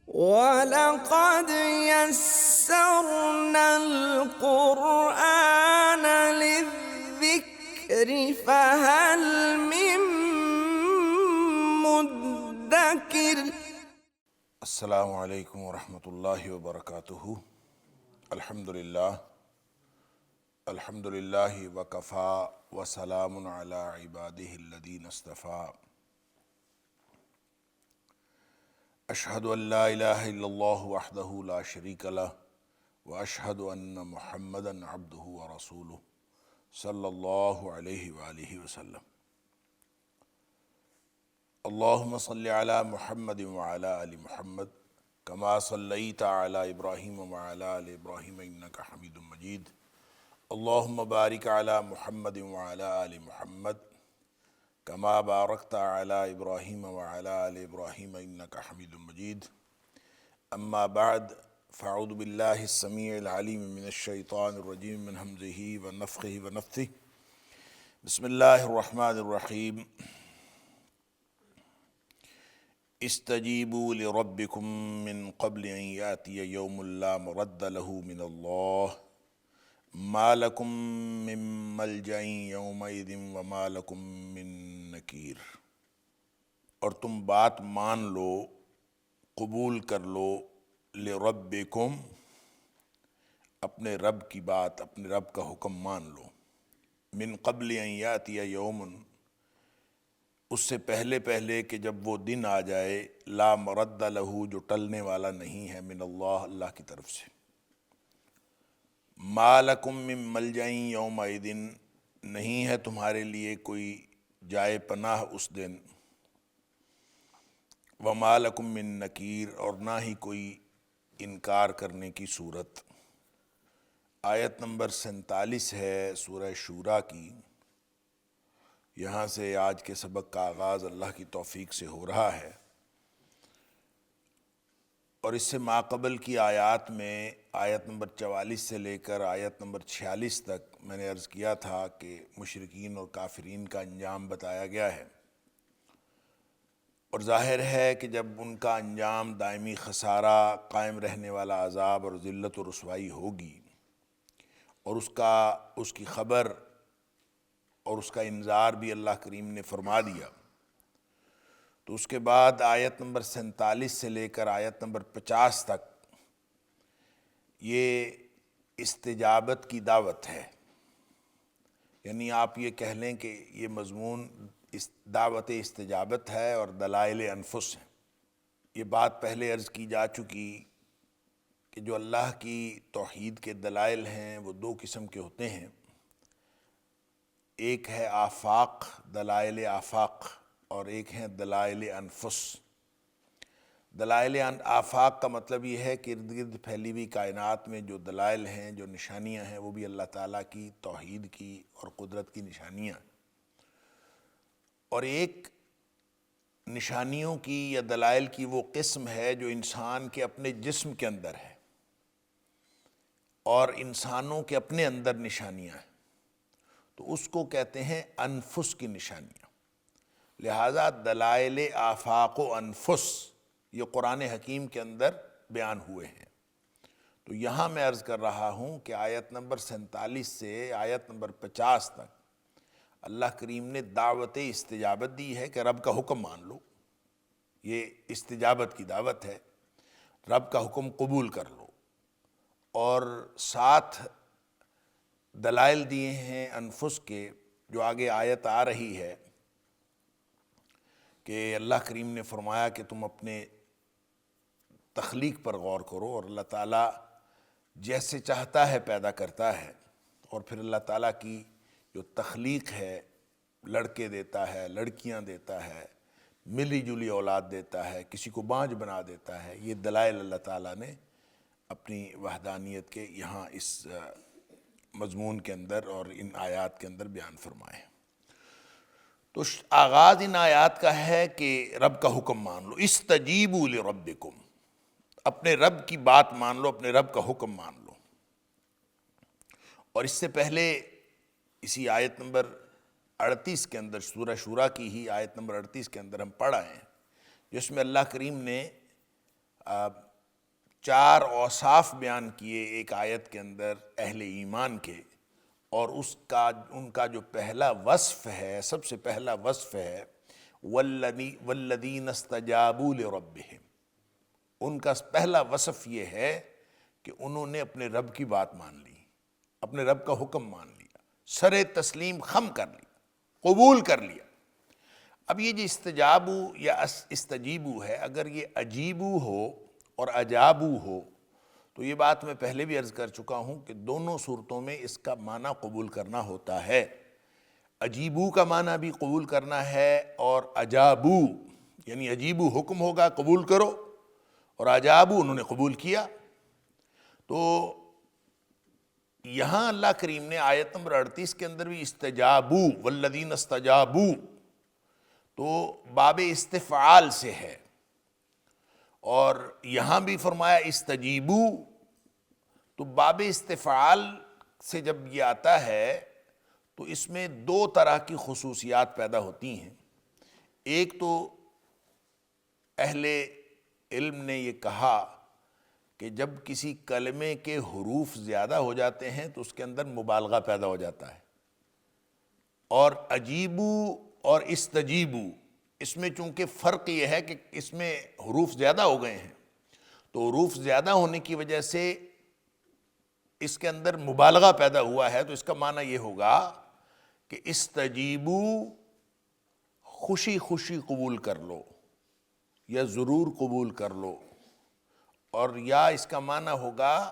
وَلَقَدْ يَسَّرْنَا الْقُرْآنَ لِلذِّكْرِ فَهَلْ مِن مُّدَّكِرٍ۔ السلام علیکم ورحمۃ اللہ وبرکاتہ۔ الحمد للہ وکفا وسلام علی عبادہ الذین اصطفیٰ۔ اشہد ان لا الہ الا اللہ وحدہ لا شریک لہ واشہد ان محمدا عبدہ ورسولہ صلی اللہ علیہ وآلہ وسلم۔ اللہم صلی علی محمد وعلی آل محمد کما صلیت علی ابراہیم وعلی آل ابراہیم انک حمید مجید۔ اللہم بارک علی محمد وعلی آل محمد کما بارکت علی ابراہیم وعلی آل ابراہیم انک حمید مجید۔ اما بعد فاعوذ باللہ السمیع العلیم من الشیطان الرجیم من ہمزہ ونفخہ ونفثہ۔ بسم اللہ الرحمن الرحیم۔ استجیبوا لربکم من قبل ان یاتی یوم لا مرد له من اللہ ما لکم من ملجأ یومئذ وما لکم من نکیر۔ اور تم بات مان لو، قبول کر لو، لربکم، اپنے رب کی بات، اپنے رب کا حکم مان لو، من قبل ان یاتی یوم، اس سے پہلے کہ جب وہ دن آ جائے، لا مرد لہ، جو ٹلنے والا نہیں ہے، من اللہ، اللہ کی طرف سے۔ ما لکم من ملجأ یومئذ، نہیں ہے تمہارے لیے کوئی جائے پناہ اس دن، وما لکم من نکیر، اور نہ ہی کوئی انکار کرنے کی صورت۔ آیت نمبر 47 ہے سورہ شورا کی۔ یہاں سے آج کے سبق کا آغاز اللہ کی توفیق سے ہو رہا ہے، اور اس سے ماقبل کی آیات میں آیت نمبر 44 سے لے کر آیت نمبر 46 تک میں نے عرض کیا تھا کہ مشرکین اور کافرین کا انجام بتایا گیا ہے، اور ظاہر ہے کہ جب ان کا انجام دائمی خسارہ، قائم رہنے والا عذاب اور ذلت و رسوائی ہوگی، اور اس کی خبر اور اس کا انذار بھی اللہ کریم نے فرما دیا، تو اس کے بعد آیت نمبر 47 سے لے کر آیت نمبر 50 تک یہ استجابت کی دعوت ہے۔ یعنی آپ یہ کہہ لیں کہ یہ مضمون دعوت استجابت ہے اور دلائل انفس ہیں۔ یہ بات پہلے عرض کی جا چکی کہ جو اللہ کی توحید کے دلائل ہیں وہ دو قسم کے ہوتے ہیں، ایک ہے آفاق، دلائل آفاق، اور ایک ہیں دلائل انفس۔ دلائل آفاق کا مطلب یہ ہے کہ ارد گرد پھیلی ہوئی کائنات میں جو دلائل ہیں، جو نشانیاں ہیں، وہ بھی اللہ تعالیٰ کی توحید کی اور قدرت کی نشانیاں ہیں۔ اور ایک نشانیوں کی یا دلائل کی وہ قسم ہے جو انسان کے اپنے جسم کے اندر ہے، اور انسانوں کے اپنے اندر نشانیاں ہیں، تو اس کو کہتے ہیں انفس کی نشانیاں۔ لہذا دلائل آفاق و انفس یہ قرآن حکیم کے اندر بیان ہوئے ہیں۔ تو یہاں میں عرض کر رہا ہوں کہ آیت نمبر 47 سے آیت نمبر 50 تک اللہ کریم نے دعوت استجابت دی ہے کہ رب کا حکم مان لو، یہ استجابت کی دعوت ہے، رب کا حکم قبول کر لو، اور ساتھ دلائل دیے ہیں انفس کے، جو آگے آیت آ رہی ہے کہ اللہ کریم نے فرمایا کہ تم اپنے تخلیق پر غور کرو، اور اللہ تعالیٰ جیسے چاہتا ہے پیدا کرتا ہے، اور پھر اللہ تعالیٰ کی جو تخلیق ہے، لڑکے دیتا ہے، لڑکیاں دیتا ہے، ملی جلی اولاد دیتا ہے، کسی کو بانجھ بنا دیتا ہے، یہ دلائل اللہ تعالیٰ نے اپنی وحدانیت کے یہاں اس مضمون کے اندر اور ان آیات کے اندر بیان فرمائے ہیں۔ تو آغاز ان آیات کا ہے کہ رب کا حکم مان لو، استجیبوا لربکم، اپنے رب کی بات مان لو، اپنے رب کا حکم مان لو۔ اور اس سے پہلے اسی آیت نمبر 38 کے اندر، سورہ شورا کی ہی آیت نمبر 38 کے اندر ہم پڑھ آئے ہیں، جس میں اللہ کریم نے 4 اوصاف بیان کیے ایک آیت کے اندر اہل ایمان کے، اور ان کا جو پہلا وصف ہے، سب سے پہلا وصف ہے والذین استجابوا لربہم۔ ان کا پہلا وصف یہ ہے کہ انہوں نے اپنے رب کی بات مان لی، اپنے رب کا حکم مان لیا، سر تسلیم خم کر لیا، قبول کر لیا۔ اب یہ جو استجابو یا استجیبو ہے، اگر یہ عجیبو ہو اور عجابو ہو تو یہ بات میں پہلے بھی عرض کر چکا ہوں کہ دونوں صورتوں میں اس کا معنی قبول کرنا ہوتا ہے۔ عجیبو کا معنی بھی قبول کرنا ہے، اور عجابو یعنی عجیبو حکم ہوگا قبول کرو، اور عجابو انہوں نے قبول کیا۔ تو یہاں اللہ کریم نے آیت نمبر 38 کے اندر بھی استجابو والذین استجابو تو باب استفعال سے ہے، اور یہاں بھی فرمایا استجیبو، تو باب استفعال سے جب یہ آتا ہے تو اس میں 2 طرح کی خصوصیات پیدا ہوتی ہیں۔ ایک تو اہل علم نے یہ کہا کہ جب کسی کلمے کے حروف زیادہ ہو جاتے ہیں تو اس کے اندر مبالغہ پیدا ہو جاتا ہے، اور عجیبو اور استجیبو اس میں چونکہ فرق یہ ہے کہ اس میں حروف زیادہ ہو گئے ہیں، تو حروف زیادہ ہونے کی وجہ سے اس کے اندر مبالغہ پیدا ہوا ہے، تو اس کا معنی یہ ہوگا کہ استجیبو خوشی خوشی قبول کر لو یا ضرور قبول کر لو، اور یا اس کا معنی ہوگا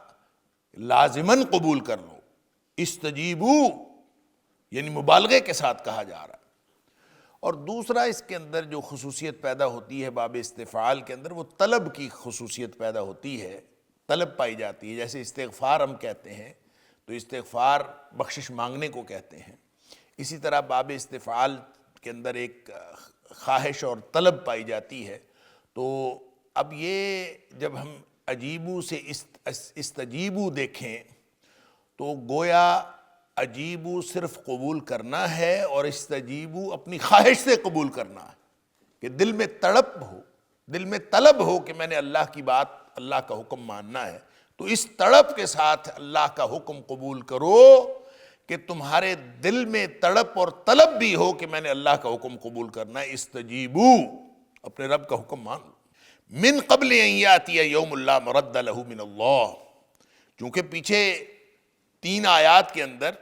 لازماً قبول کر لو۔ استجیبو یعنی مبالغے کے ساتھ کہا جا رہا ہے۔ اور دوسرا اس کے اندر جو خصوصیت پیدا ہوتی ہے باب استفعال کے اندر، وہ طلب کی خصوصیت پیدا ہوتی ہے، طلب پائی جاتی ہے۔ جیسے استغفار ہم کہتے ہیں تو استغفار بخشش مانگنے کو کہتے ہیں، اسی طرح باب استفعال کے اندر ایک خواہش اور طلب پائی جاتی ہے۔ تو اب یہ جب ہم عجیبو سے استجیبو دیکھیں تو گویا عجیبو صرف قبول کرنا ہے، اور استجیبو اپنی خواہش سے قبول کرنا ہے، کہ دل میں تڑپ ہو، دل میں طلب ہو کہ میں نے اللہ کی بات، اللہ کا حکم ماننا ہے، تو اس تڑپ کے ساتھ اللہ کا حکم قبول کرو کہ تمہارے دل میں تڑپ اور طلب بھی ہو کہ میں نے اللہ کا حکم قبول کرنا ہے۔ استجیبو اپنے رب کا حکم مان لو۔ من قبل ان یاتی یوم لا مرد لہ من اللہ، چونکہ پیچھے 3 آیات کے اندر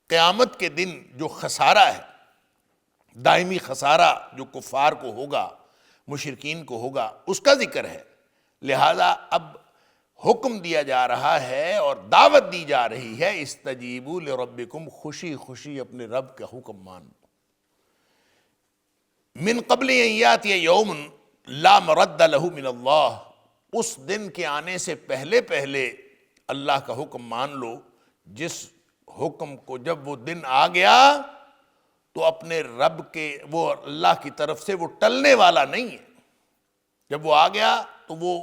قیامت کے دن جو خسارہ ہے، دائمی خسارہ جو کفار کو ہوگا، مشرکین کو ہوگا، اس کا ذکر ہے، لہذا اب حکم دیا جا رہا ہے اور دعوت دی جا رہی ہے استجیبوا لربکم، خوشی خوشی اپنے رب کا حکم مانو۔ من قبل ان یاتی یوم لا مرد لہ من اللہ، اس دن کے آنے سے پہلے پہلے اللہ کا حکم مان لو، جس حکم کو جب وہ دن آ گیا تو اپنے رب کے، وہ اللہ کی طرف سے وہ ٹلنے والا نہیں ہے۔ جب وہ آ گیا تو وہ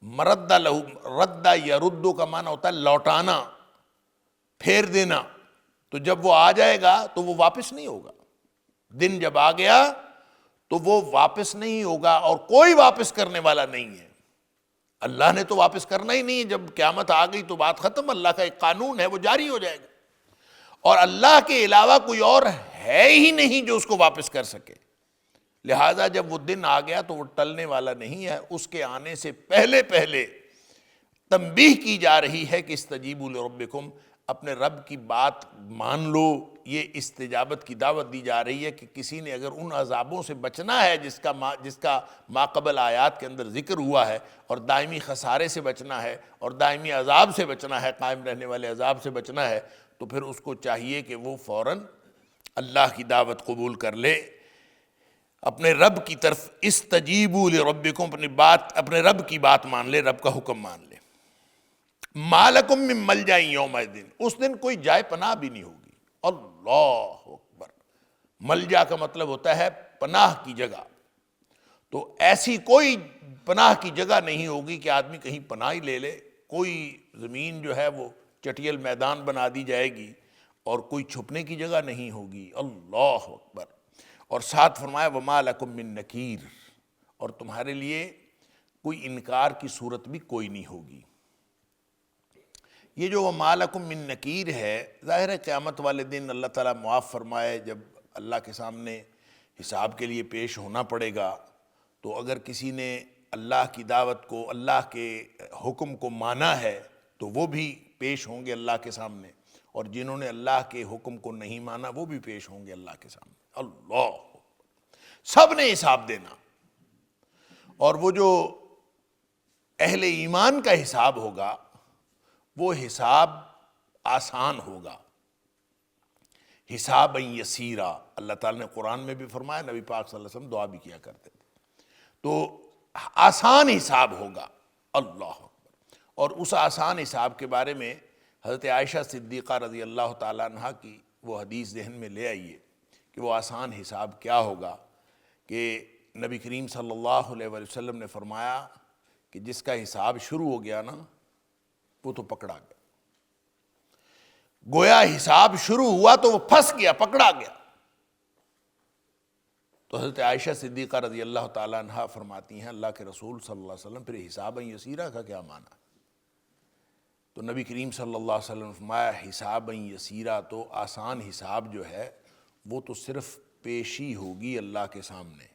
مرد لہو، رد یرد کا معنی ہوتا ہے لوٹانا، پھیر دینا، تو جب وہ آ جائے گا تو وہ واپس نہیں ہوگا۔ دن جب آ گیا تو وہ واپس نہیں ہوگا، اور کوئی واپس کرنے والا نہیں ہے۔ اللہ نے تو واپس کرنا ہی نہیں ہے، جب قیامت آ گئی تو بات ختم، اللہ کا ایک قانون ہے وہ جاری ہو جائے گا، اور اللہ کے علاوہ کوئی اور ہے ہی نہیں جو اس کو واپس کر سکے۔ لہٰذا جب وہ دن آ گیا تو وہ ٹلنے والا نہیں ہے۔ اس کے آنے سے پہلے پہلے تنبیہ کی جا رہی ہے کہ استجیبوا لربکم، اپنے رب کی بات مان لو۔ یہ استجابت کی دعوت دی جا رہی ہے کہ کسی نے اگر ان عذابوں سے بچنا ہے جس کا ماقبل آیات کے اندر ذکر ہوا ہے، اور دائمی خسارے سے بچنا ہے، اور دائمی عذاب سے بچنا ہے، قائم رہنے والے عذاب سے بچنا ہے، تو پھر اس کو چاہیے کہ وہ فوراً اللہ کی دعوت قبول کر لے، اپنے رب کی طرف استجیبوا لربکم، اپنے رب کی بات مان لے، رب کا حکم مان لے۔ ما لکم من ملجأ یومئذ، اس دن کوئی جائے پناہ بھی نہیں ہوگی۔ اللہ اکبر، ملجا کا مطلب ہوتا ہے پناہ کی جگہ، تو ایسی کوئی پناہ کی جگہ نہیں ہوگی کہ آدمی کہیں پناہ ہی لے لے۔ کوئی زمین جو ہے وہ چٹیل میدان بنا دی جائے گی، اور کوئی چھپنے کی جگہ نہیں ہوگی۔ اللہ اکبر۔ اور ساتھ فرمایا وما لکم من نکیر، اور تمہارے لیے کوئی انکار کی صورت بھی کوئی نہیں ہوگی۔ یہ جو وَمَا لَكُم مِّن نَكِيرٌ ہے، ظاہر ہے قیامت والے دن اللہ تعالیٰ معاف فرمائے، جب اللہ کے سامنے حساب کے لیے پیش ہونا پڑے گا، تو اگر کسی نے اللہ کی دعوت کو، اللہ کے حکم کو مانا ہے تو وہ بھی پیش ہوں گے اللہ کے سامنے، اور جنہوں نے اللہ کے حکم کو نہیں مانا وہ بھی پیش ہوں گے اللہ کے سامنے۔ اللہ، سب نے حساب دینا، اور وہ جو اہل ایمان کا حساب ہوگا وہ حساب آسان ہوگا، حساب یسیرا۔ اللہ تعالیٰ نے قرآن میں بھی فرمایا، نبی پاک صلی اللہ علیہ وسلم دعا بھی کیا کرتے تھے، تو آسان حساب ہوگا۔ اللہ اکبر۔ اور اس آسان حساب کے بارے میں حضرت عائشہ صدیقہ رضی اللہ تعالیٰ عنہ کی وہ حدیث ذہن میں لے آئیے کہ وہ آسان حساب کیا ہوگا، کہ نبی کریم صلی اللہ علیہ وسلم نے فرمایا کہ جس کا حساب شروع ہو گیا نا وہ تو پکڑا گیا، گویا حساب شروع ہوا تو وہ پھنس گیا، پکڑا گیا۔ تو حضرت عائشہ صدیقہ رضی اللہ تعالیٰ عنہ فرماتی ہیں اللہ کے رسول صلی اللہ علیہ وسلم پھر حسابً یسیرا کا کیا معنی؟ تو نبی کریم صلی اللہ علیہ وسلم نے فرمایا حسابً یسیرا تو آسان حساب جو ہے وہ تو صرف پیشی ہوگی اللہ کے سامنے،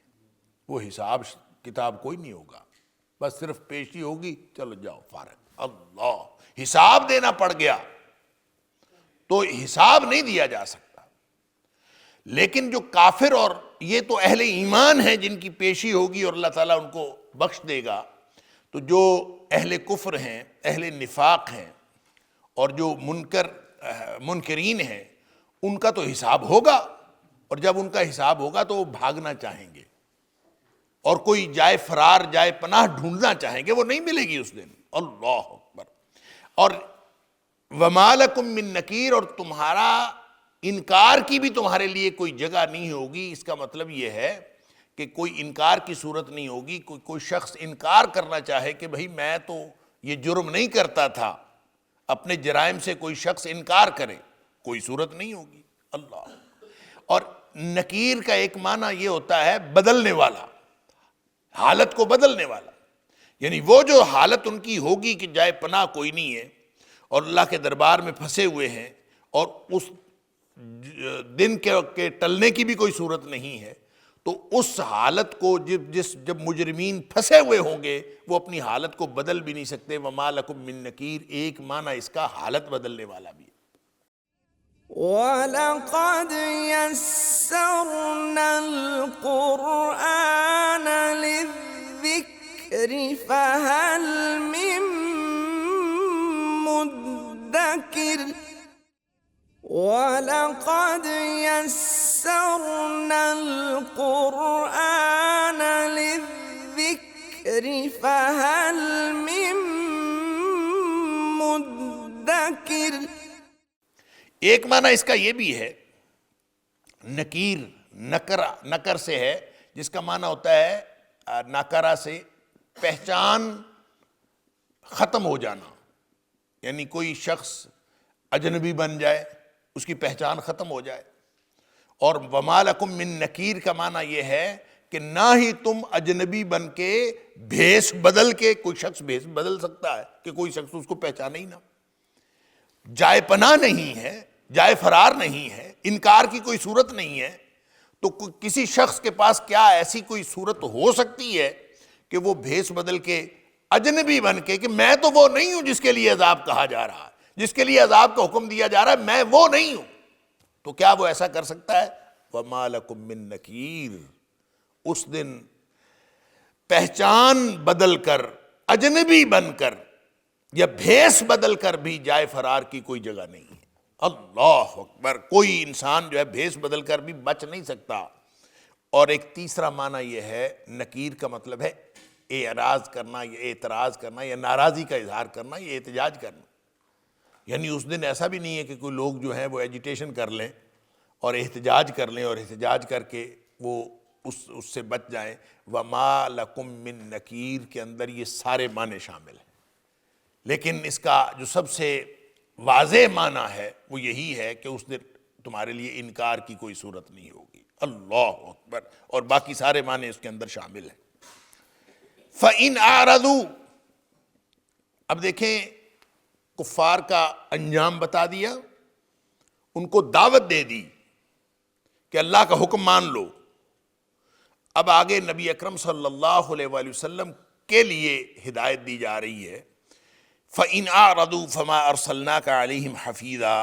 وہ حساب کتاب کوئی نہیں ہوگا، بس صرف پیشی ہوگی، چلو جاؤ فارغ۔ اللہ، حساب دینا پڑ گیا تو حساب نہیں دیا جا سکتا۔ لیکن جو کافر، اور یہ تو اہل ایمان ہیں جن کی پیشی ہوگی اور اللہ تعالیٰ ان کو بخش دے گا، تو جو اہل کفر ہیں، اہل نفاق ہیں، اور جو منکرین ہیں، ان کا تو حساب ہوگا، اور جب ان کا حساب ہوگا تو وہ بھاگنا چاہیں گے اور کوئی جائے فرار، جائے پناہ ڈھونڈنا چاہیں گے، وہ نہیں ملے گی اس دن۔ اللہ اکبر۔ اور وَمَا لَكُم مِّن نَكِيرٍ، اور تمہارا انکار کی بھی تمہارے لیے کوئی جگہ نہیں ہوگی۔ اس کا مطلب یہ ہے کہ کوئی انکار کی صورت نہیں ہوگی، کوئی شخص انکار کرنا چاہے کہ بھئی میں تو یہ جرم نہیں کرتا تھا، اپنے جرائم سے کوئی شخص انکار کرے، کوئی صورت نہیں ہوگی۔ اللہ۔ اور نکیر کا ایک معنی یہ ہوتا ہے بدلنے والا، حالت کو بدلنے والا، یعنی وہ جو حالت ان کی ہوگی کہ جائے پناہ کوئی نہیں ہے اور اللہ کے دربار میں پھنسے ہوئے ہیں، اور اس دن کے ٹلنے کی بھی کوئی صورت نہیں ہے، تو اس حالت کو جب مجرمین پھنسے ہوئے ہوں گے وہ اپنی حالت کو بدل بھی نہیں سکتے۔ وَمَا لَكُم مِّن نَكِيرٍ ایک معنی اس کا حالت بدلنے والا بھی ہے۔ وَلَقَدْ يَسَّرْنَا الْقُرْآنَ لِلذِّكْرِ فَهَلْ مِن مُّدَّكِرٍ وَلَقَدْ يَسَّرْنَا الْقُرْآنَ لِلذِّكْرِ فَهَلْ مِن مُّدَّكِرٍ۔ ایک معنی اس کا یہ بھی ہے، نکیر نکر سے ہے، جس کا معنی ہوتا ہے ناکرہ سے پہچان ختم ہو جانا، یعنی کوئی شخص اجنبی بن جائے، اس کی پہچان ختم ہو جائے۔ اور وَمَا لَكُم مِّن نَكِيرٍ کا معنی یہ ہے کہ نہ ہی تم اجنبی بن کے بھیس بدل کے، کوئی شخص بھیس بدل سکتا ہے کہ کوئی شخص اس کو پہچانے ہی نہ، جائے پناہ نہیں ہے، جائے فرار نہیں ہے، انکار کی کوئی صورت نہیں ہے، تو کسی شخص کے پاس کیا ایسی کوئی صورت ہو سکتی ہے کہ وہ بھیس بدل کے اجنبی بن کے کہ میں تو وہ نہیں ہوں جس کے لیے عذاب کہا جا رہا ہے، جس کے لیے عذاب کا حکم دیا جا رہا ہے، میں وہ نہیں ہوں، تو کیا وہ ایسا کر سکتا ہے؟ وَمَا لَكُم مِّن نَكِيرٍ۔ اس دن پہچان بدل کر، اجنبی بن کر یا بھیس بدل کر بھی جائے فرار کی کوئی جگہ نہیں ہے۔ اللہ اکبر۔ کوئی انسان جو ہے بھیس بدل کر بھی بچ نہیں سکتا۔ اور ایک تیسرا معنی یہ ہے، نکیر کا مطلب ہے اعراض کرنا یا اعتراض کرنا یا ناراضی کا اظہار کرنا یا احتجاج کرنا، یعنی اس دن ایسا بھی نہیں ہے کہ کوئی لوگ جو ہیں وہ ایجیٹیشن کر لیں اور احتجاج کر لیں اور احتجاج کر کے وہ اس سے بچ جائیں۔ وَمَا لَكُم مِّن نَكِيرٍ کے اندر یہ سارے معنی شامل ہیں، لیکن اس کا جو سب سے واضح معنی ہے وہ یہی ہے کہ اس دن تمہارے لیے انکار کی کوئی صورت نہیں ہوگی۔ اللہ اکبر۔ اور باقی سارے معنی اس کے اندر شامل ہیں۔ فَإِنْ أَعْرَضُوا، اب دیکھیں کفار کا انجام بتا دیا، ان کو دعوت دے دی کہ اللہ کا حکم مان لو۔ اب آگے نبی اکرم صلی اللہ علیہ وآلہ وسلم کے لیے ہدایت دی جا رہی ہے، فَإِنْ أَعْرَضُوا فَمَا أَرْسَلْنَاكَ عَلَيْهِمْ حَفِيظًا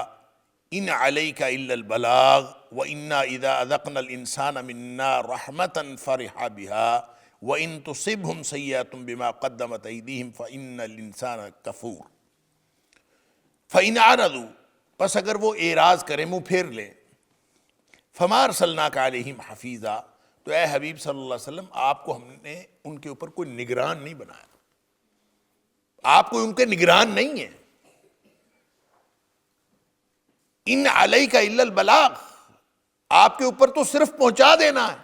إِنْ عَلَيْكَ إِلَّا الْبَلَاغُ وَإِنَّا إِذَا أَذَقْنَا الْإِنسَانَ مِنَّا رَحْمَةً فَرِحَ بِهَا وَإِن تُصِبْهُمْ سَيِّئَةٌ بِمَا قَدَّمَتْ أَيْدِيهِمْ فَإِنَّ الْإِنسَانَ كَفُورٌ۔ فَإِنْ أَعْرَضُوا، پس اگر وہ اعراض کریں، منہ پھیر لیں، فَمَا أَرْسَلْنَاكَ عَلَيْهِمْ حَفِيظًا، تو اے حبیب صلی اللہ علیہ وسلم آپ کو ہم نے ان کے اوپر کوئی نگران نہیں بنایا، آپ کو ان کے نگران نہیں ہیں۔ ان علیک الا البلاغ، آپ کے اوپر تو صرف پہنچا دینا ہے،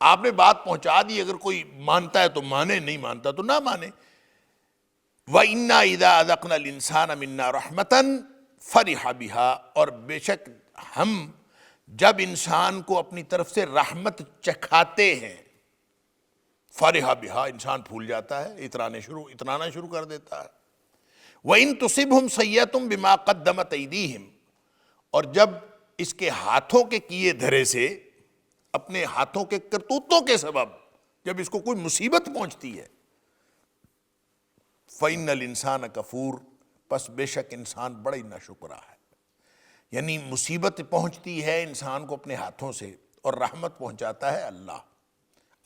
آپ نے بات پہنچا دی، اگر کوئی مانتا ہے تو مانے، نہیں مانتا تو نہ مانے۔ وَإِنَّا إِذَا أَذَقْنَا الْإِنسَانَ مِنَّا رَحْمَةً فَرِحَ بِهَا، اور بے شک ہم جب انسان کو اپنی طرف سے رحمت چکھاتے ہیں، فرحہ بہا، انسان پھول جاتا ہے، اترانا شروع کر دیتا ہے۔ وَإِن تُصِبْهُمْ سَيِّئَةٌ بِمَا قَدَّمَتْ أَيْدِيهِمْ، اور جب اس کے ہاتھوں کے کیے دھرے سے، اپنے ہاتھوں کے کرتوتوں کے سبب جب اس کو کوئی مصیبت پہنچتی ہے، فَإِنَّ الْإِنسَانَ كَفُورٌ، پس بے شک انسان بڑا ہی ناشکرا ہے۔ یعنی مصیبت پہنچتی ہے انسان کو اپنے ہاتھوں سے، اور رحمت پہنچاتا ہے اللہ۔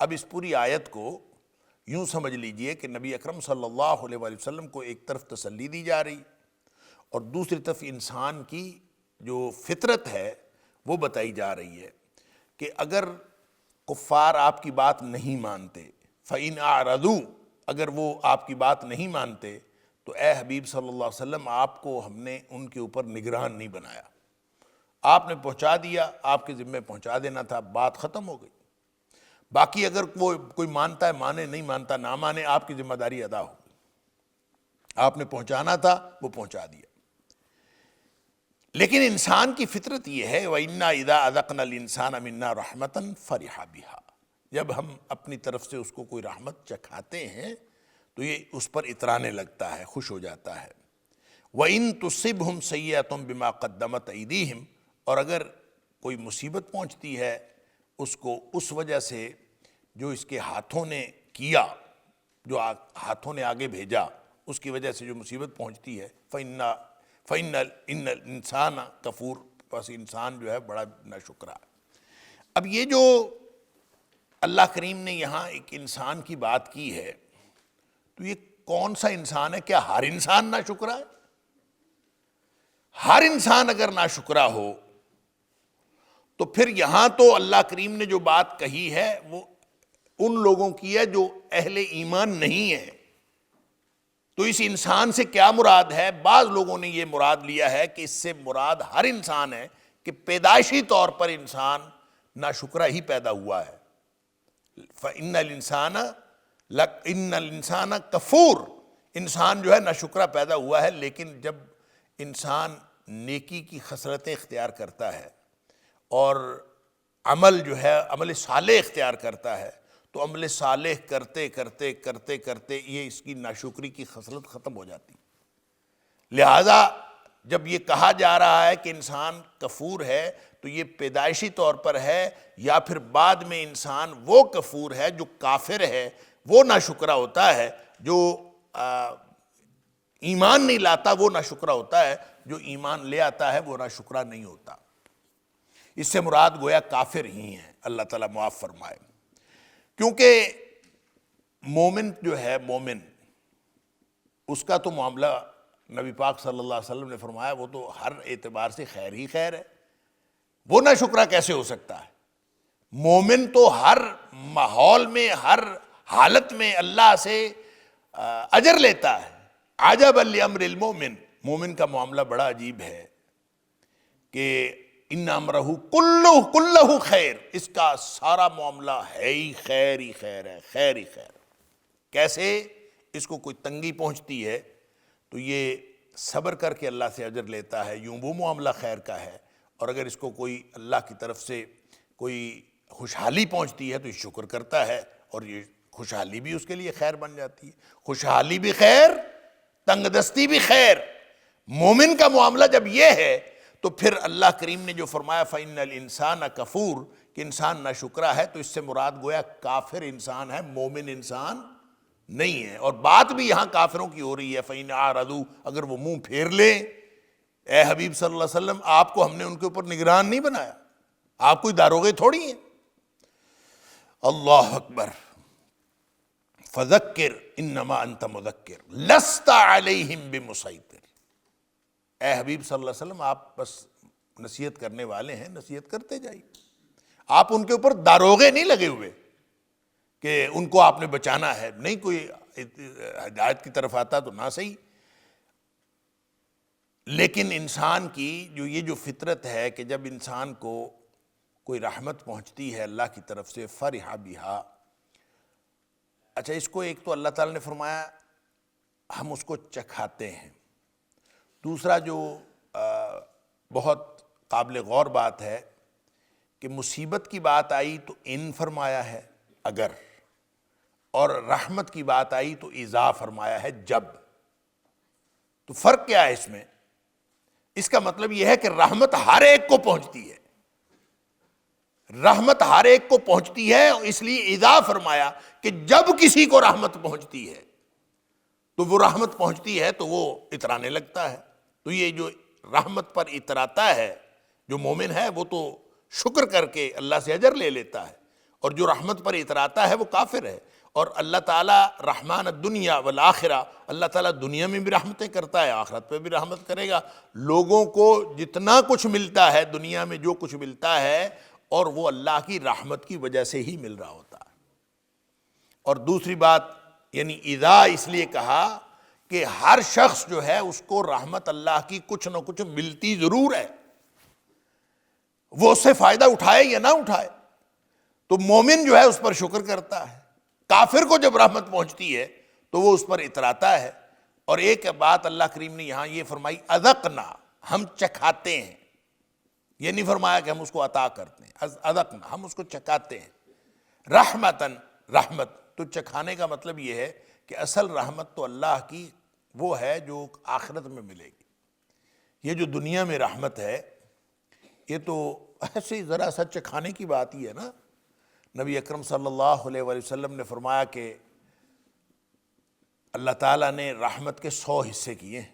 اب اس پوری آیت کو یوں سمجھ لیجئے کہ نبی اکرم صلی اللہ علیہ وآلہ وسلم کو ایک طرف تسلی دی جا رہی، اور دوسری طرف انسان کی جو فطرت ہے وہ بتائی جا رہی ہے کہ اگر کفار آپ کی بات نہیں مانتے، فَإِنْ أَعْرَضُوا، اگر وہ آپ کی بات نہیں مانتے، تو اے حبیب صلی اللہ علیہ وسلم آپ کو ہم نے ان کے اوپر نگران نہیں بنایا، آپ نے پہنچا دیا، آپ کے ذمے پہنچا دینا تھا، بات ختم ہو گئی۔ باقی اگر وہ کوئی مانتا ہے مانے، نہیں مانتا نہ مانے، آپ کی ذمہ داری ادا ہو گئی، آپ نے پہنچانا تھا، وہ پہنچا دیا۔ لیکن انسان کی فطرت یہ ہے، وَإِنَّا إِذَا أَذَقْنَا الْإِنسَانَ مِنَّا رَحْمَةً فَرِحَ بِهَا، جب ہم اپنی طرف سے اس کو کوئی رحمت چکھاتے ہیں تو یہ اس پر اترانے لگتا ہے، خوش ہو جاتا ہے۔ وَإِن تُصِبْهُمْ سَيِّئَةٌ بِمَا قَدَّمَتْ أَيْدِيهِمْ، اور اگر کوئی مصیبت پہنچتی ہے اس کو اس وجہ سے جو اس کے ہاتھوں نے کیا، جو ہاتھوں نے آگے بھیجا، اس کی وجہ سے جو مصیبت پہنچتی ہے، فَإِنَّ الْإِنسَانَ كَفُورٌ، بس انسان جو ہے بڑا ناشکرا ہے۔ اب یہ جو اللہ کریم نے یہاں ایک انسان کی بات کی ہے، تو یہ کون سا انسان ہے؟ کیا ہر انسان ناشکرا ہے؟ ہر انسان اگر ناشکرا ہو تو پھر یہاں تو اللہ کریم نے جو بات کہی ہے وہ ان لوگوں کی ہے جو اہل ایمان نہیں ہے۔ تو اس انسان سے کیا مراد ہے؟ بعض لوگوں نے یہ مراد لیا ہے کہ اس سے مراد ہر انسان ہے، کہ پیدائشی طور پر انسان ناشکرا ہی پیدا ہوا ہے۔ فَإِنَّ الْإِنسَانَ كَفُورٌ، انسان جو ہے ناشکرا پیدا ہوا ہے، لیکن جب انسان نیکی کی خصلتیں اختیار کرتا ہے اور عمل جو ہے عمل صالح اختیار کرتا ہے، تو عمل صالح کرتے کرتے کرتے کرتے یہ اس کی ناشکری کی خصلت ختم ہو جاتی۔ لہذا جب یہ کہا جا رہا ہے کہ انسان کفور ہے، تو یہ پیدائشی طور پر ہے، یا پھر بعد میں انسان وہ کفور ہے جو کافر ہے، وہ ناشکرا ہوتا ہے، جو ایمان نہیں لاتا وہ ناشکرا ہوتا ہے، جو ایمان لے آتا ہے وہ ناشکرا نہیں ہوتا۔ اس سے مراد گویا کافر ہی ہیں، اللہ تعالیٰ معاف فرمائے۔ کیونکہ مومن جو ہے، مومن اس کا تو معاملہ نبی پاک صلی اللہ علیہ وسلم نے فرمایا وہ تو ہر اعتبار سے خیر ہی خیر ہے، وہ ناشکرا کیسے ہو سکتا ہے؟ مومن تو ہر ماحول میں، ہر حالت میں اللہ سے اجر لیتا ہے۔ عجب لامر المومن، مومن کا معاملہ بڑا عجیب ہے کہ ان امرہ کلہ خیر، اس کا سارا معاملہ ہے ہی خیر ہی خیر ہے، خیر ہی خیر۔ کیسے؟ اس کو کوئی تنگی پہنچتی ہے تو یہ صبر کر کے اللہ سے اجر لیتا ہے، یوں وہ معاملہ خیر کا ہے، اور اگر اس کو کوئی اللہ کی طرف سے کوئی خوشحالی پہنچتی ہے تو یہ شکر کرتا ہے، اور یہ خوشحالی بھی اس کے لیے خیر بن جاتی ہے۔ خوشحالی بھی خیر، تنگ دستی بھی خیر۔ مومن کا معاملہ جب یہ ہے تو پھر اللہ کریم نے جو فرمایا فَإِنَّ الْإِنسَانَ كَفُورٌ کہ انسان ناشکرا ہے، تو اس سے مراد گویا کافر انسان ہے، مومن انسان نہیں ہے۔ اور بات بھی یہاں کافروں کی ہو رہی ہے۔ فَإِنْ أَعْرَضُوا اگر وہ منہ پھیر لیں، اے حبیب صلی اللہ علیہ وسلم آپ کو ہم نے ان کے اوپر نگران نہیں بنایا، آپ کوئی داروغے تھوڑی ہیں۔ اللہ اکبر۔ فذکر انما انت مذکر لست علیہم بمسیطر۔ اے حبیب صلی اللہ علیہ وسلم آپ بس نصیحت کرنے والے ہیں، نصیحت کرتے جائیے، آپ ان کے اوپر داروغے نہیں لگے ہوئے کہ ان کو آپ نے بچانا ہے۔ نہیں کوئی ہدایت کی طرف آتا تو نہ صحیح، لیکن انسان کی یہ جو فطرت ہے کہ جب انسان کو کوئی رحمت پہنچتی ہے اللہ کی طرف سے فرح بہا۔ اچھا اس کو ایک تو اللہ تعالیٰ نے فرمایا ہم اس کو چکھاتے ہیں، دوسرا جو بہت قابل غور بات ہے کہ مصیبت کی بات آئی تو ان فرمایا ہے اگر، اور رحمت کی بات آئی تو اذا فرمایا ہے جب۔ تو فرق کیا ہے اس میں؟ اس کا مطلب یہ ہے کہ رحمت ہر ایک کو پہنچتی ہے، رحمت ہر ایک کو پہنچتی ہے، اس لیے اذا فرمایا کہ جب کسی کو رحمت پہنچتی ہے تو وہ رحمت پہنچتی ہے تو وہ اترانے لگتا ہے۔ تو یہ جو رحمت پر اتراتا ہے جو مومن ہے وہ تو شکر کر کے اللہ سے اجر لے لیتا ہے، اور جو رحمت پر اتراتا ہے وہ کافر ہے۔ اور اللہ تعالیٰ رحمان الدنیا والآخرہ، اللہ تعالیٰ دنیا میں بھی رحمتیں کرتا ہے، آخرت پہ بھی رحمت کرے گا۔ لوگوں کو جتنا کچھ ملتا ہے دنیا میں، جو کچھ ملتا ہے، اور وہ اللہ کی رحمت کی وجہ سے ہی مل رہا ہوتا ہے۔ اور دوسری بات یعنی اذا اس لیے کہا کہ ہر شخص جو ہے اس کو رحمت اللہ کی کچھ نہ کچھ ملتی ضرور ہے، وہ اس سے فائدہ اٹھائے یا نہ اٹھائے۔ تو مومن جو ہے اس پر شکر کرتا ہے، کافر کو جب رحمت پہنچتی ہے تو وہ اس پر اتراتا ہے۔ اور ایک بات اللہ کریم نے یہاں یہ فرمائی اذقنا، ہم چکھاتے ہیں، یہ نہیں فرمایا کہ ہم اس کو عطا کرتے ہیں، اذقنا ہم اس کو چکھاتے ہیں۔ رحمتاً رحمت، تو چکھانے کا مطلب یہ ہے کہ اصل رحمت تو اللہ کی وہ ہے جو آخرت میں ملے گی۔ یہ جو دنیا میں رحمت ہے یہ تو ایسے ہی ذرا سا چکھانے کی بات ہی ہے نا۔ نبی اکرم صلی اللہ علیہ وآلہ وسلم نے فرمایا کہ اللہ تعالیٰ نے رحمت کے 100 حصے کیے ہیں،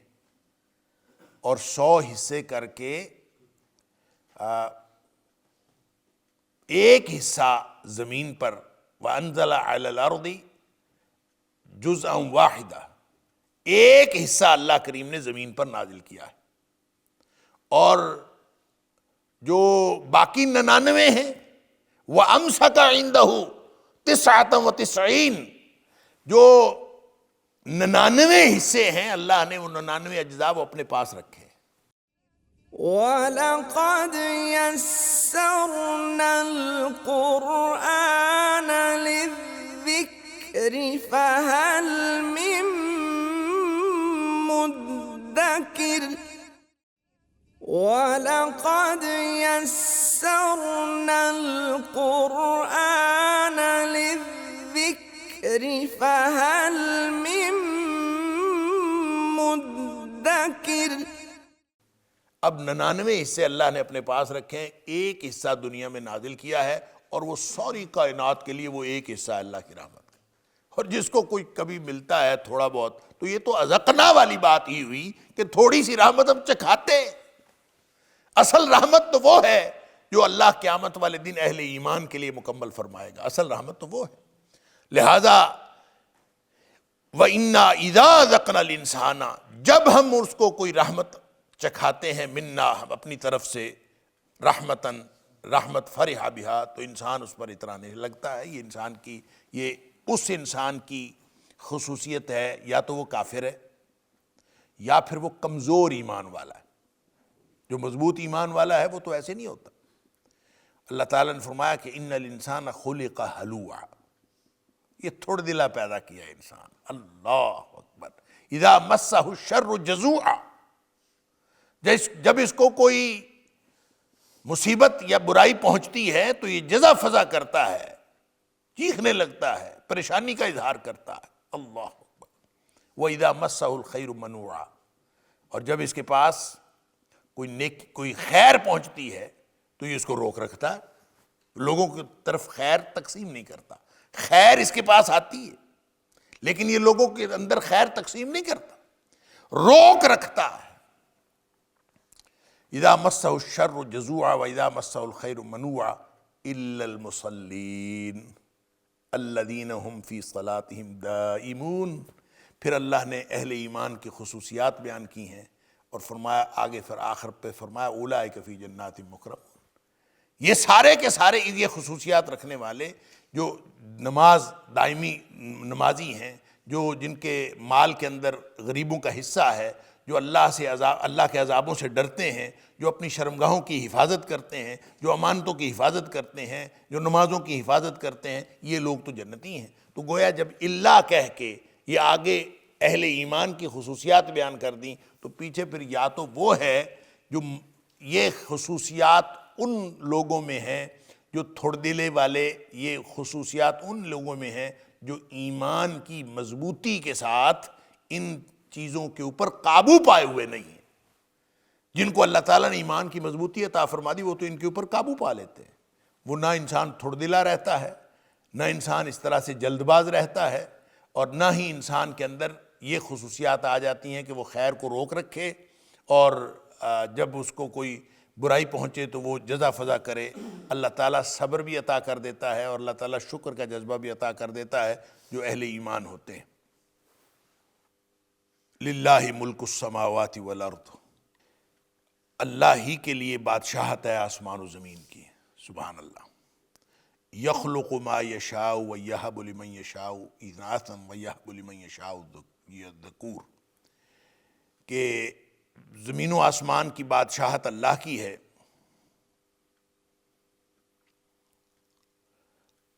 اور 100 حصے کر کے ایک حصہ زمین پر وَأَنزَلَ عَلَى الْأَرْضِ جُزْءًا وَاحِدًا، ایک حصہ اللہ کریم نے زمین پر نازل کیا ہے، اور جو باقی 99 ہیں وَأَمْسَكَ عِنْدَهُ 99، جو 99 حصے ہیں اللہ نے وہ 99 اجزاء وہ اپنے پاس رکھے ہیں۔ وَلَقَدْ يَسَّرْنَا الْقُرْآنَ لِلذِّكْرِ فَهَلْ مِن مُّدَّكِرٍ وَلَقَدْ يَسَّرْنَا الْقُرْآنَ لِلذِّكْرِ فَهَلْ مِن مُّدَّكِرٍ۔ اب 99 حصے اللہ نے اپنے پاس رکھے ہیں، ایک حصہ دنیا میں نازل کیا ہے، اور وہ ساری کائنات کے لیے وہ ایک حصہ ہے اللہ کی رحمت کا۔ اور جس کو کوئی کبھی ملتا ہے تھوڑا بہت، تو یہ تو اذقنا والی بات ہی ہوئی کہ تھوڑی سی رحمت ہم چکھاتے۔ اصل رحمت تو وہ ہے جو اللہ قیامت والے دن اہل ایمان کے لیے مکمل فرمائے گا، اصل رحمت تو وہ ہے۔ لہذا وَإِنَّا إِذَا ذَقْنَا الْإِنسَانَ، جب ہم اس کو کوئی رحمت چکھاتے ہیں منا ہم اپنی طرف سے، رحمتاً رحمت فرح بہا، تو انسان اس پر اترانے لگتا ہے۔ یہ انسان کی، یہ اس انسان کی خصوصیت ہے، یا تو وہ کافر ہے یا پھر وہ کمزور ایمان والا ہے۔ جو مضبوط ایمان والا ہے وہ تو ایسے نہیں ہوتا۔ اللہ تعالیٰ نے فرمایا کہ ان الانسان خلق ہلوعا، یہ تھوڑ دلا پیدا کیا ہے انسان۔ اللہ اکبر۔ اذا مسہ الشر جزوعا، جب اس کو کوئی مصیبت یا برائی پہنچتی ہے تو یہ جزا فضا کرتا ہے، چیخنے لگتا ہے، پریشانی کا اظہار کرتا ہے۔ اللہ اکبر۔ وَإِذَا مَسَّهُ الْخَيْرُ مَنُوعًا، اور جب اس کے پاس کوئی خیر پہنچتی ہے تو یہ اس کو روک رکھتا ہے، لوگوں کی طرف خیر تقسیم نہیں کرتا۔ خیر اس کے پاس آتی ہے لیکن یہ لوگوں کے اندر خیر تقسیم نہیں کرتا، روک رکھتا ہے۔ اذا مسه الشر جزوعا واذا مسه الخير منوعا الا المصلين الذين هم في صلاتهم دائمون۔ پھر اللہ نے اہل ایمان کی خصوصیات بیان کی ہیں اور فرمایا آگے، پھر آخر پہ فرمایا اولئک فی جنات مکرمون، یہ سارے کے سارے یہ خصوصیات رکھنے والے جو نماز دائمی نمازی ہیں، جو جن کے مال کے اندر غریبوں کا حصہ ہے، جو اللہ کے عذابوں سے ڈرتے ہیں، جو اپنی شرمگاہوں کی حفاظت کرتے ہیں، جو امانتوں کی حفاظت کرتے ہیں، جو نمازوں کی حفاظت کرتے ہیں، یہ لوگ تو جنتی ہیں۔ تو گویا جب اللہ کہہ کے یہ آگے اہل ایمان کی خصوصیات بیان کر دیں تو پیچھے پھر یا تو وہ ہے جو یہ خصوصیات ان لوگوں میں ہیں جو تھوڑ دلے والے، یہ خصوصیات ان لوگوں میں ہیں جو ایمان کی مضبوطی کے ساتھ ان چیزوں کے اوپر قابو پائے ہوئے نہیں ہیں۔ جن کو اللہ تعالیٰ نے ایمان کی مضبوطی عطا فرما دی وہ تو ان کے اوپر قابو پا لیتے ہیں، وہ نہ انسان تھوڑ دلا رہتا ہے، نہ انسان اس طرح سے جلد باز رہتا ہے، اور نہ ہی انسان کے اندر یہ خصوصیات آ جاتی ہیں کہ وہ خیر کو روک رکھے، اور جب اس کو کوئی برائی پہنچے تو وہ جزا فضا کرے۔ اللہ تعالیٰ صبر بھی عطا کر دیتا ہے اور اللہ تعالیٰ شکر کا جذبہ بھی عطا کر دیتا ہے جو اہل ایمان ہوتے ہیں۔ للہ ملک السماوات والارض، اللہ ہی کے لیے بادشاہت ہے آسمان و زمین کی، سبحان اللہ۔ یخلق ما یشاء ویہب لمن یشاء اناثا ویہب لمن یشاء الذکور، کہ زمین و آسمان کی بادشاہت اللہ کی ہے۔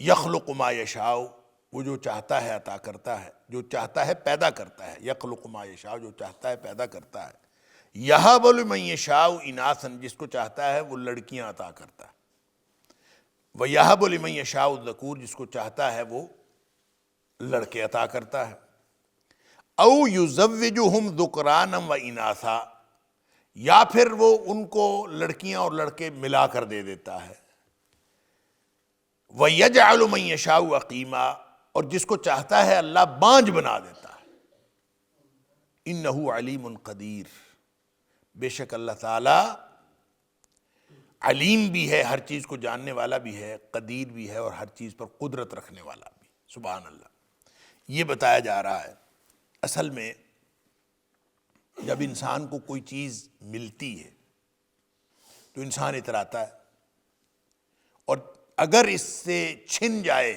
یخلق ما یشاء، وہ جو چاہتا ہے عطا کرتا ہے، جو چاہتا ہے پیدا کرتا ہے۔ یخلق ما یشاء، جو چاہتا ہے پیدا کرتا ہے۔ یہب لمن یشاء اناثا، جس کو چاہتا ہے وہ لڑکیاں عطا کرتا ہے۔ ویہب لمن یشاء الذکور، جس کو چاہتا ہے وہ لڑکے عطا کرتا ہے۔ او یزوجہم ذکرانا و اناثا، یا پھر وہ ان کو لڑکیاں اور لڑکے ملا کر دے دیتا ہے۔ وَيَجْعَلُ مَن يَشَاءُ عَقِيمًا، اور جس کو چاہتا ہے اللہ بانجھ بنا دیتا ہے۔ اِنَّهُ عَلِيمٌ قَدِيرٌ، بے شک اللہ تعالیٰ علیم بھی ہے، ہر چیز کو جاننے والا بھی ہے، قدیر بھی ہے، اور ہر چیز پر قدرت رکھنے والا بھی، سبحان اللہ۔ یہ بتایا جا رہا ہے اصل میں جب انسان کو کوئی چیز ملتی ہے تو انسان اتراتا ہے، اور اگر اس سے چھن جائے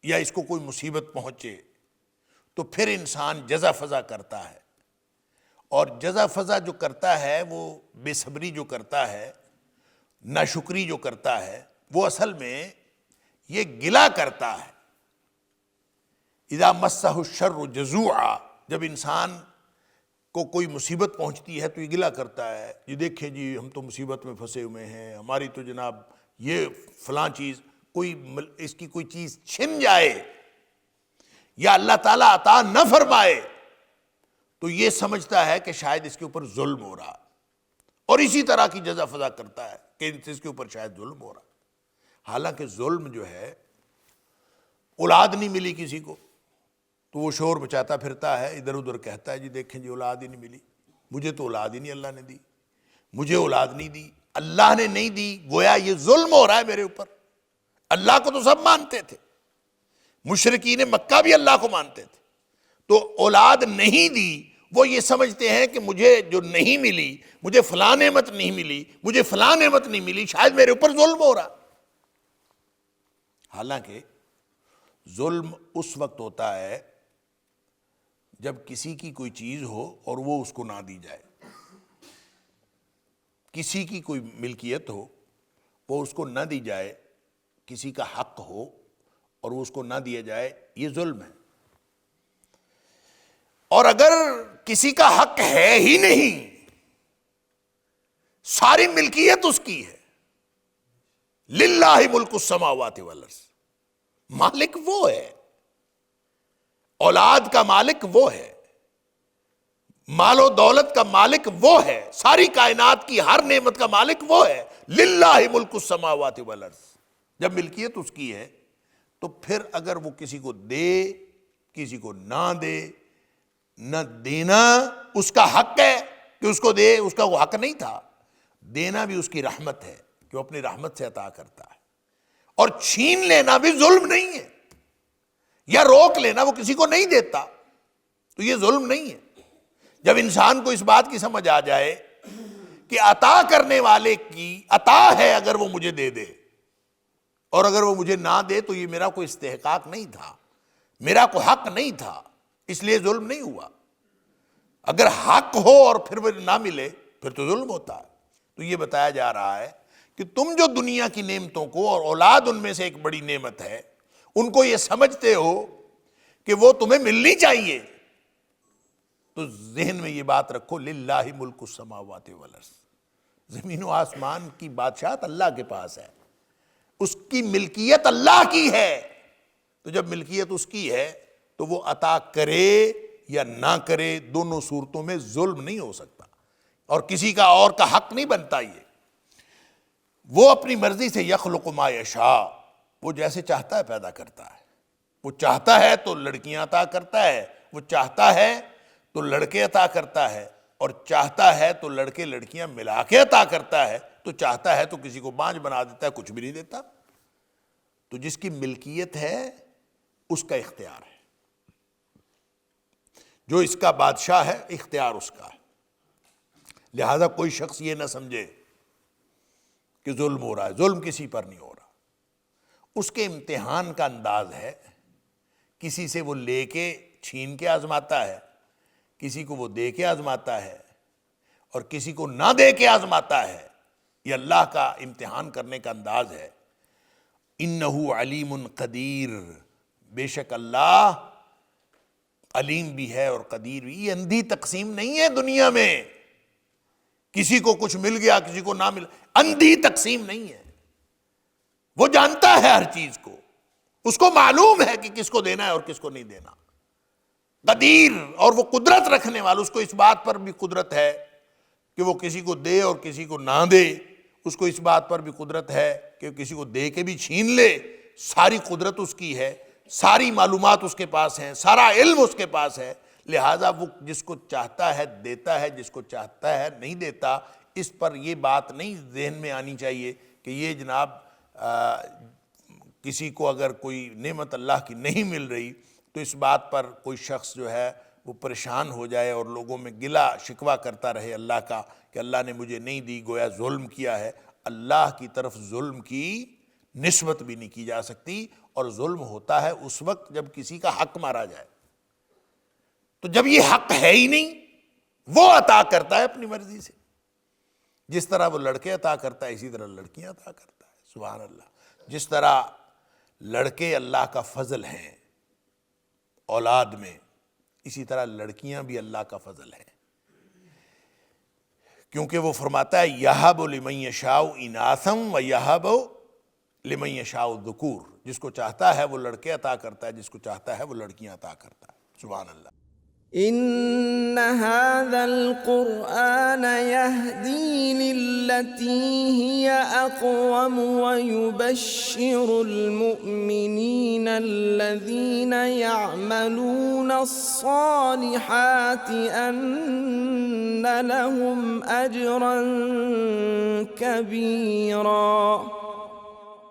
یا اس کو کوئی مصیبت پہنچے تو پھر انسان جزا فضا کرتا ہے، اور جزا فضا جو کرتا ہے وہ بے صبری جو کرتا ہے، ناشکری جو کرتا ہے، وہ اصل میں یہ گلہ کرتا ہے۔ اذا مسہ الشر جزوعا، جب انسان کو کوئی مصیبت پہنچتی ہے تو یہ گلہ کرتا ہے، یہ دیکھیں جی ہم تو مصیبت میں پھنسے ہوئے ہیں، ہماری تو جناب یہ فلاں چیز، اس کی کوئی چیز چھن جائے یا اللہ تعالیٰ عطا نہ فرمائے تو یہ سمجھتا ہے کہ شاید اس کے اوپر ظلم ہو رہا، اور اسی طرح کی جزا فضا کرتا ہے کہ اس کے اوپر شاید ظلم ہو رہا۔ حالانکہ ظلم جو ہے، اولاد نہیں ملی کسی کو تو وہ شور مچاتا پھرتا ہے، ادھر ادھر کہتا ہے جی دیکھیں جی اولاد ہی نہیں ملی، مجھے تو اولاد ہی نہیں اللہ نے دی، مجھے اولاد نہیں دی، اللہ نے نہیں دی، گویا یہ ظلم ہو رہا ہے میرے اوپر۔ اللہ کو تو سب مانتے تھے، مشرکین مکہ بھی اللہ کو مانتے تھے، تو اولاد نہیں دی، وہ یہ سمجھتے ہیں کہ مجھے جو نہیں ملی، مجھے فلاں نعمت نہیں ملی، مجھے فلاں نعمت نہیں ملی، شاید میرے اوپر ظلم ہو رہا۔ حالانکہ ظلم اس وقت ہوتا ہے جب کسی کی کوئی چیز ہو اور وہ اس کو نہ دی جائے، کسی کی کوئی ملکیت ہو وہ اس کو نہ دی جائے، کسی کا حق ہو اور وہ اس کو نہ دیا جائے، یہ ظلم ہے۔ اور اگر کسی کا حق ہے ہی نہیں، ساری ملکیت اس کی ہے، للہ ملک السماوات والارض، مالک وہ ہے، اولاد کا مالک وہ ہے، مال و دولت کا مالک وہ ہے، ساری کائنات کی ہر نعمت کا مالک وہ ہے۔ للہ ملک السماوات والارض۔ جب ملکیت اس کی ہے تو پھر اگر وہ کسی کو دے، کسی کو نہ دے، نہ دینا اس کا حق ہے کہ اس کو دے، اس کا وہ حق نہیں تھا، دینا بھی اس کی رحمت ہے کہ وہ اپنی رحمت سے عطا کرتا ہے، اور چھین لینا بھی ظلم نہیں ہے، یا روک لینا، وہ کسی کو نہیں دیتا تو یہ ظلم نہیں ہے۔ جب انسان کو اس بات کی سمجھ آ جائے کہ عطا کرنے والے کی عطا ہے، اگر وہ مجھے دے دے اور اگر وہ مجھے نہ دے تو یہ میرا کوئی استحقاق نہیں تھا، میرا کوئی حق نہیں تھا، اس لیے ظلم نہیں ہوا۔ اگر حق ہو اور پھر وہ نہ ملے پھر تو ظلم ہوتا ہے۔ تو یہ بتایا جا رہا ہے کہ تم جو دنیا کی نعمتوں کو، اور اولاد ان میں سے ایک بڑی نعمت ہے، ان کو یہ سمجھتے ہو کہ وہ تمہیں ملنی چاہیے، تو ذہن میں یہ بات رکھو، للہ ملک السماوات والارض، زمین و آسمان کی بادشاہت اللہ کے پاس ہے، اس کی ملکیت اللہ کی ہے۔ تو جب ملکیت اس کی ہے تو وہ عطا کرے یا نہ کرے، دونوں صورتوں میں ظلم نہیں ہو سکتا، اور کسی کا اور کا حق نہیں بنتا۔ یہ وہ اپنی مرضی سے یخلق ما یشاء، وہ جیسے چاہتا ہے پیدا کرتا ہے۔ وہ چاہتا ہے تو لڑکیاں عطا کرتا ہے، وہ چاہتا ہے تو لڑکے عطا کرتا ہے، اور چاہتا ہے تو لڑکے لڑکیاں ملا کے عطا کرتا ہے، تو چاہتا ہے تو کسی کو بانجھ بنا دیتا ہے، کچھ بھی نہیں دیتا۔ تو جس کی ملکیت ہے اس کا اختیار ہے، جو اس کا بادشاہ ہے اختیار اس کا ہے۔ لہذا کوئی شخص یہ نہ سمجھے کہ ظلم ہو رہا ہے، ظلم کسی پر نہیں ہو رہا۔ اس کے امتحان کا انداز ہے، کسی سے وہ لے کے چھین کے آزماتا ہے، کسی کو وہ دے کے آزماتا ہے، اور کسی کو نہ دے کے آزماتا ہے۔ یہ اللہ کا امتحان کرنے کا انداز ہے۔ انہ علیم قدیر، بے شک اللہ علیم بھی ہے اور قدیر بھی۔ یہ اندھی تقسیم نہیں ہے دنیا میں، کسی کو کچھ مل گیا کسی کو نہ ملا، اندھی تقسیم نہیں ہے۔ وہ جانتا ہے ہر چیز کو، اس کو معلوم ہے کہ کس کو دینا ہے اور کس کو نہیں دینا۔ قدیر، اور وہ قدرت رکھنے والا، اس کو اس بات پر بھی قدرت ہے کہ وہ کسی کو دے اور کسی کو نہ دے، اس کو اس بات پر بھی قدرت ہے کہ کسی کو دے کے بھی چھین لے، ساری قدرت اس کی ہے، ساری معلومات اس کے پاس ہیں، سارا علم اس کے پاس ہے۔ لہٰذا وہ جس کو چاہتا ہے دیتا ہے، جس کو چاہتا ہے نہیں دیتا۔ اس پر یہ بات نہیں ذہن میں آنی چاہیے کہ یہ جناب کسی کو اگر کوئی نعمت اللہ کی نہیں مل رہی تو اس بات پر کوئی شخص جو ہے وہ پریشان ہو جائے اور لوگوں میں گلہ شکوہ کرتا رہے اللہ کا کہ اللہ نے مجھے نہیں دی، گویا ظلم کیا ہے۔ اللہ کی طرف ظلم کی نسبت بھی نہیں کی جا سکتی، اور ظلم ہوتا ہے اس وقت جب کسی کا حق مارا جائے۔ تو جب یہ حق ہے ہی نہیں، وہ عطا کرتا ہے اپنی مرضی سے، جس طرح وہ لڑکے عطا کرتا ہے اسی طرح لڑکیاں عطا کرتا ہے۔ سبحان اللہ۔ جس طرح لڑکے اللہ کا فضل ہیں اولاد میں، اسی طرح لڑکیاں بھی اللہ کا فضل ہیں، کیونکہ وہ فرماتا ہے یَہَبُ لِمَن یَشَاءُ اِنَاثًا وَیَہَبُ لِمَن یَشَاءُ الذُّکُورَ، جس کو چاہتا ہے وہ لڑکے عطا کرتا ہے، جس کو چاہتا ہے وہ لڑکیاں عطا کرتا ہے۔ سبحان اللہ۔ إن هذا القرآن يهدي للتي هي أقوم ويبشر المؤمنين الذين يعملون الصالحات أن لهم أجرا كبيرا